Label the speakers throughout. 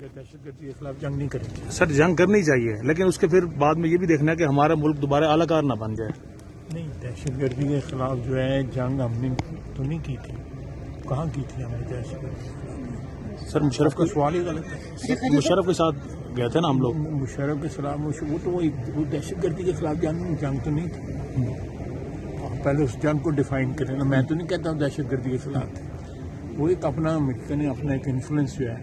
Speaker 1: دہشت گردی کے خلاف جنگ نہیں کریں گے.
Speaker 2: سر جنگ کرنی چاہیے لیکن اس کے پھر بعد میں یہ بھی دیکھنا ہے کہ ہمارا ملک دوبارہ اعلی کار نہ بن جائے.
Speaker 1: نہیں, دہشت گردی کے خلاف جو ہے جنگ ہم نے تو نہیں کی تھی. کہاں کی تھی ہم نے دہشت گردی؟
Speaker 2: سر مشرف کا
Speaker 1: سوال ہی غلط ہے.
Speaker 2: مشرف کے ساتھ گئے تھے نا ہم لوگ.
Speaker 1: مشرف کے خلاف وہ تو وہ دہشت گردی کے خلاف جنگ تو نہیں تھی. پہلے اس جنگ کو ڈیفائن کریں نا. میں تو نہیں کہتا ہوں دہشت گردی کے خلاف تھے. وہ ایک اپنا امریکہ نے اپنا ایک انفلوئنس جو ہے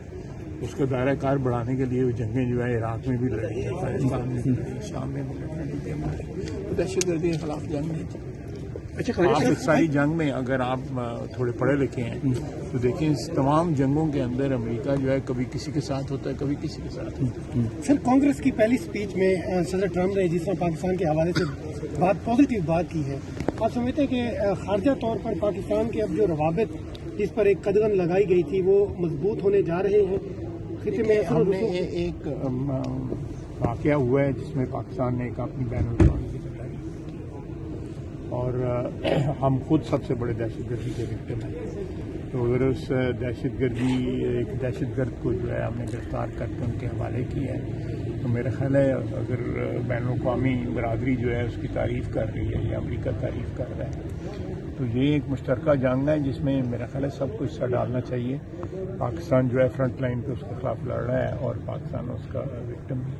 Speaker 1: اس کا دائرہ کار بڑھانے کے لیے وہ جنگیں جو ہے عراق میں بھی لڑی ہے, افغانستان میں بھی لڑی, شام میں بھی لڑی تھی ہمارے. تو دہشت گردی کے خلاف جنگ نہیں تھی. آپ اس ساری جنگ میں اگر آپ تھوڑے پڑھے لکھے ہیں تو دیکھیں اس تمام جنگوں کے اندر امریکہ جو ہے کبھی کسی کے ساتھ ہوتا ہے کبھی کسی کے ساتھ ہوتا ہے.
Speaker 3: سر, کانگریس کی پہلی سپیچ میں صدر ٹرمپ نے جس طرح پاکستان کے حوالے سے بات پازیٹیو بات کی ہے, آپ سمجھتے ہیں کہ خارجہ طور پر پاکستان کے اب جو روابط جس پر ایک قدغن لگائی گئی تھی وہ مضبوط ہونے جا رہے ہیں؟ خطے میں
Speaker 1: ہم نے ایک واقعہ ہوا ہے جس میں پاکستان نے ایک اپنی بین الاقوامی ذمہ داری کی اور ہم خود سب سے بڑے دہشت گردی کے وکٹم ہیں. تو اگر اس دہشت گرد کو جو ہے ہم نے گرفتار کر کے ان کے حوالے کی ہے تو میرا خیال ہے اگر بین الاقوامی برادری جو ہے اس کی تعریف کر رہی ہے یا امریکہ تعریف کر رہا ہے تو یہ ایک مشترکہ جنگ ہے جس میں میرا خیال ہے سب کو حصہ ڈالنا چاہیے. پاکستان جو ہے فرنٹ لائن پہ اس کے خلاف لڑ رہا ہے اور پاکستان اس کا وکٹم بھی.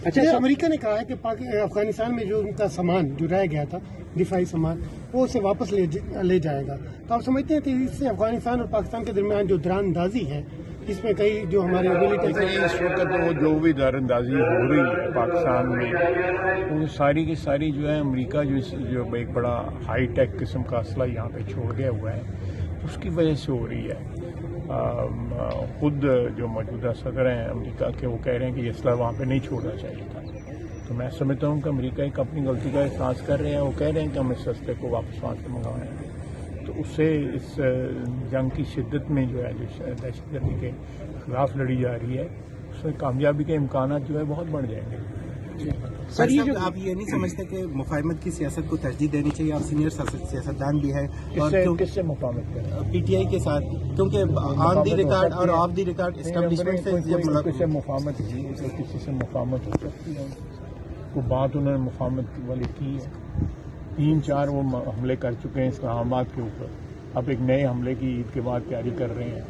Speaker 3: اچھا, امریکہ نے کہا ہے کہ افغانستان میں جو ان کا سامان جو رہ گیا تھا دفاعی سامان وہ اسے واپس لے جائے گا. تو آپ سمجھتے ہیں کہ اس سے افغانستان اور پاکستان کے درمیان جو دران اندازی ہے اس میں کئی جو ہمارے
Speaker 1: اس وقت وہ جو بھی دار اندازی ہو رہی ہے پاکستان میں وہ ساری کی ساری جو ہے امریکہ جو ایک بڑا ہائی ٹیک قسم کا اسلحہ یہاں پہ چھوڑ گیا ہوا ہے اس کی وجہ سے ہو رہی ہے. خود جو موجودہ صدر ہیں امریکہ کے وہ کہہ رہے ہیں کہ یہ اسلحہ وہاں پہ نہیں چھوڑنا چاہیے تھا. تو میں سمجھتا ہوں کہ امریکہ ایک اپنی غلطی کا احساس کر رہے ہیں. وہ کہہ رہے ہیں کہ ہم اس سستے کو واپس وہاں سے منگوائیں گے. تو اس سے اس جنگ کی شدت میں جو ہے جو دہشت گردی کے خلاف لڑی جا رہی ہے اس میں کامیابی کے امکانات جو ہے بہت بڑھ جائیں گے.
Speaker 4: سر, آپ یہ نہیں سمجھتے کہ مفاہمت کی سیاست کو ترجیح دینی چاہیے؟ آپ سینئر سیاستدان بھی ہیں اور
Speaker 1: کس سے مفاہمت کریں؟
Speaker 4: پی ٹی آئی کے ساتھ, کیونکہ آن دی ریکارڈ اور آف دی ریکارڈ اسٹیبلشمنٹ سے
Speaker 1: کسی سے مفاہمت کی کسی سے مفاہمت ہو سکتی ہے. کوئی بات انہوں نے مفاہمت والی کی ہے. 3-4 وہ حملے کر چکے ہیں اسلام آباد کے اوپر. اب ایک نئے حملے کی عید کے بعد تیاری کر رہے ہیں.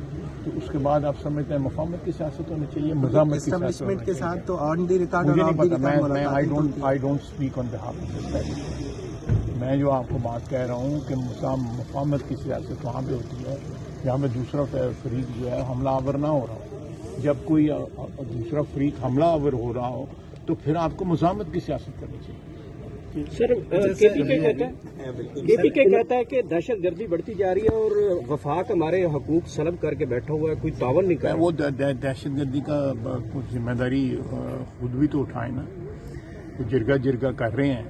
Speaker 1: تو اس کے بعد آپ سمجھتے ہیں مفاہمت کی سیاست ہونی چاہیے, مزاحمت کی سیاست
Speaker 4: کے ساتھ. تو آن دی ریکارڈ
Speaker 1: مجھے نہیں پتا, میں I don't speak on behalf of this. میں جو آپ کو بات کہہ رہا ہوں کہ مفاہمت کی سیاست وہاں پہ ہوتی ہے جہاں پہ دوسرا فریق جو ہے حملہ آور نہ ہو رہا ہو. جب کوئی دوسرا فریق حملہ آور ہو رہا ہو تو پھر آپ کو مزاحمت کی سیاست کرنی چاہیے.
Speaker 5: سر, کے پی کے کہتا ہے کہ دہشت گردی بڑھتی جا رہی ہے اور وفاق ہمارے حقوق سلب کر کے بیٹھا ہوا ہے, کوئی تعاون نہیں کر رہا.
Speaker 1: وہ دہشت گردی کا کچھ ذمہ داری خود بھی تو اٹھائیں نا. وہ جرگہ کر رہے ہیں,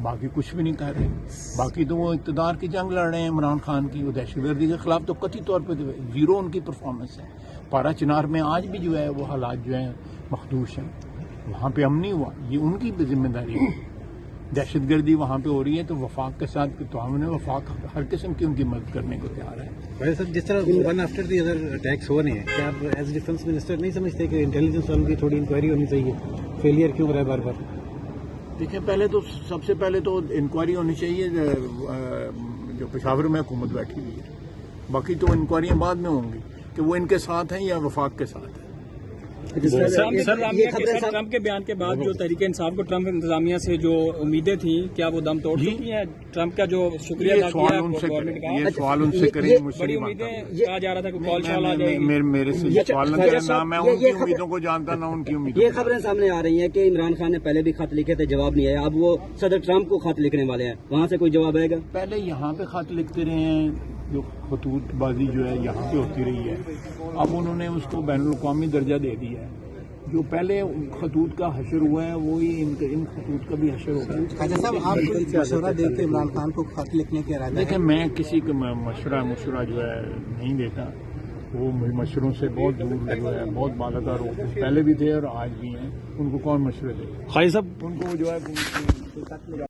Speaker 1: باقی کچھ بھی نہیں کر رہے. باقی تو وہ اقتدار کی جنگ لڑ رہے ہیں عمران خان کی. وہ دہشت گردی کے خلاف تو قطعی طور پہ زیرو ان کی پرفارمنس ہے. پارا چنار میں آج بھی جو ہے وہ حالات جو ہیں مخدوش ہیں. وہاں پہ امن نہیں ہوا, یہ ان کی ذمہ داری ہے. دہشت گردی وہاں پہ ہو رہی ہے تو وفاق کے ساتھ تعاون ہے. وفاق ہر قسم کی ان کی مدد کرنے کو تیار ہے.
Speaker 6: سر, جس طرح one after the other attacks ہو رہے ہیں, کیا آپ ایز ڈیفینس منسٹر نہیں سمجھتے کہ انٹیلیجنس والوں کی تھوڑی انکوائری ہونی چاہیے؟ فیلئر کیوں ہو رہا ہے بار بار؟
Speaker 1: دیکھیں, سب سے پہلے تو انکوائری ہونی چاہیے جو پشاور میں حکومت بیٹھی ہوئی ہے. باقی تو انکوائریاں بعد میں ہوں گی کہ وہ ان کے ساتھ ہیں یا وفاق کے ساتھ ہیں.
Speaker 5: ٹرمپ کے بیان کے بعد جو تحریک انصاف کو ٹرمپ انتظامیہ سے جو امیدیں تھیں کیا وہ دم توڑ چکی ہیں؟ ٹرمپ کا جو شکریہ
Speaker 1: یہ سوال ان سے کریں. مجھ سے
Speaker 5: کہا جا رہا تھا کہ کال شال آ جائے گی.
Speaker 1: میرے سے سوال نہ کریں. نہ میں ان کی امیدوں کو جانتا نہ ان کی امیدوں.
Speaker 7: یہ خبریں سامنے آ رہی ہیں کہ عمران خان نے پہلے بھی خط لکھے تھے, جواب نہیں آیا. اب وہ صدر ٹرمپ کو خط لکھنے والے ہیں, وہاں سے کوئی جواب آئے گا؟
Speaker 1: پہلے یہاں پہ خط لکھتے رہے ہیں, جو خطوط بازی جو ہے یہاں پہ ہوتی رہی ہے. اب انہوں نے اس کو بین الاقوامی درجہ دے دیا ہے. جو پہلے خطوط کا حشر ہوا ہے وہی ان خطوط کا بھی حشر ہوگا.
Speaker 4: خواجہ صاحب, آپ کو مشورہ دے کے عمران خان کو خط لکھنے کے ارادہ؟
Speaker 1: دیکھیں, میں کسی کو مشورہ جو ہے نہیں دیتا. وہ مشوروں سے بہت دور جو ہے, بہت بالاتر ہو, پہلے بھی تھے اور آج بھی ہیں. ان کو کون مشورے دے؟
Speaker 2: خواجہ صاحب,
Speaker 1: ان کو جو ہے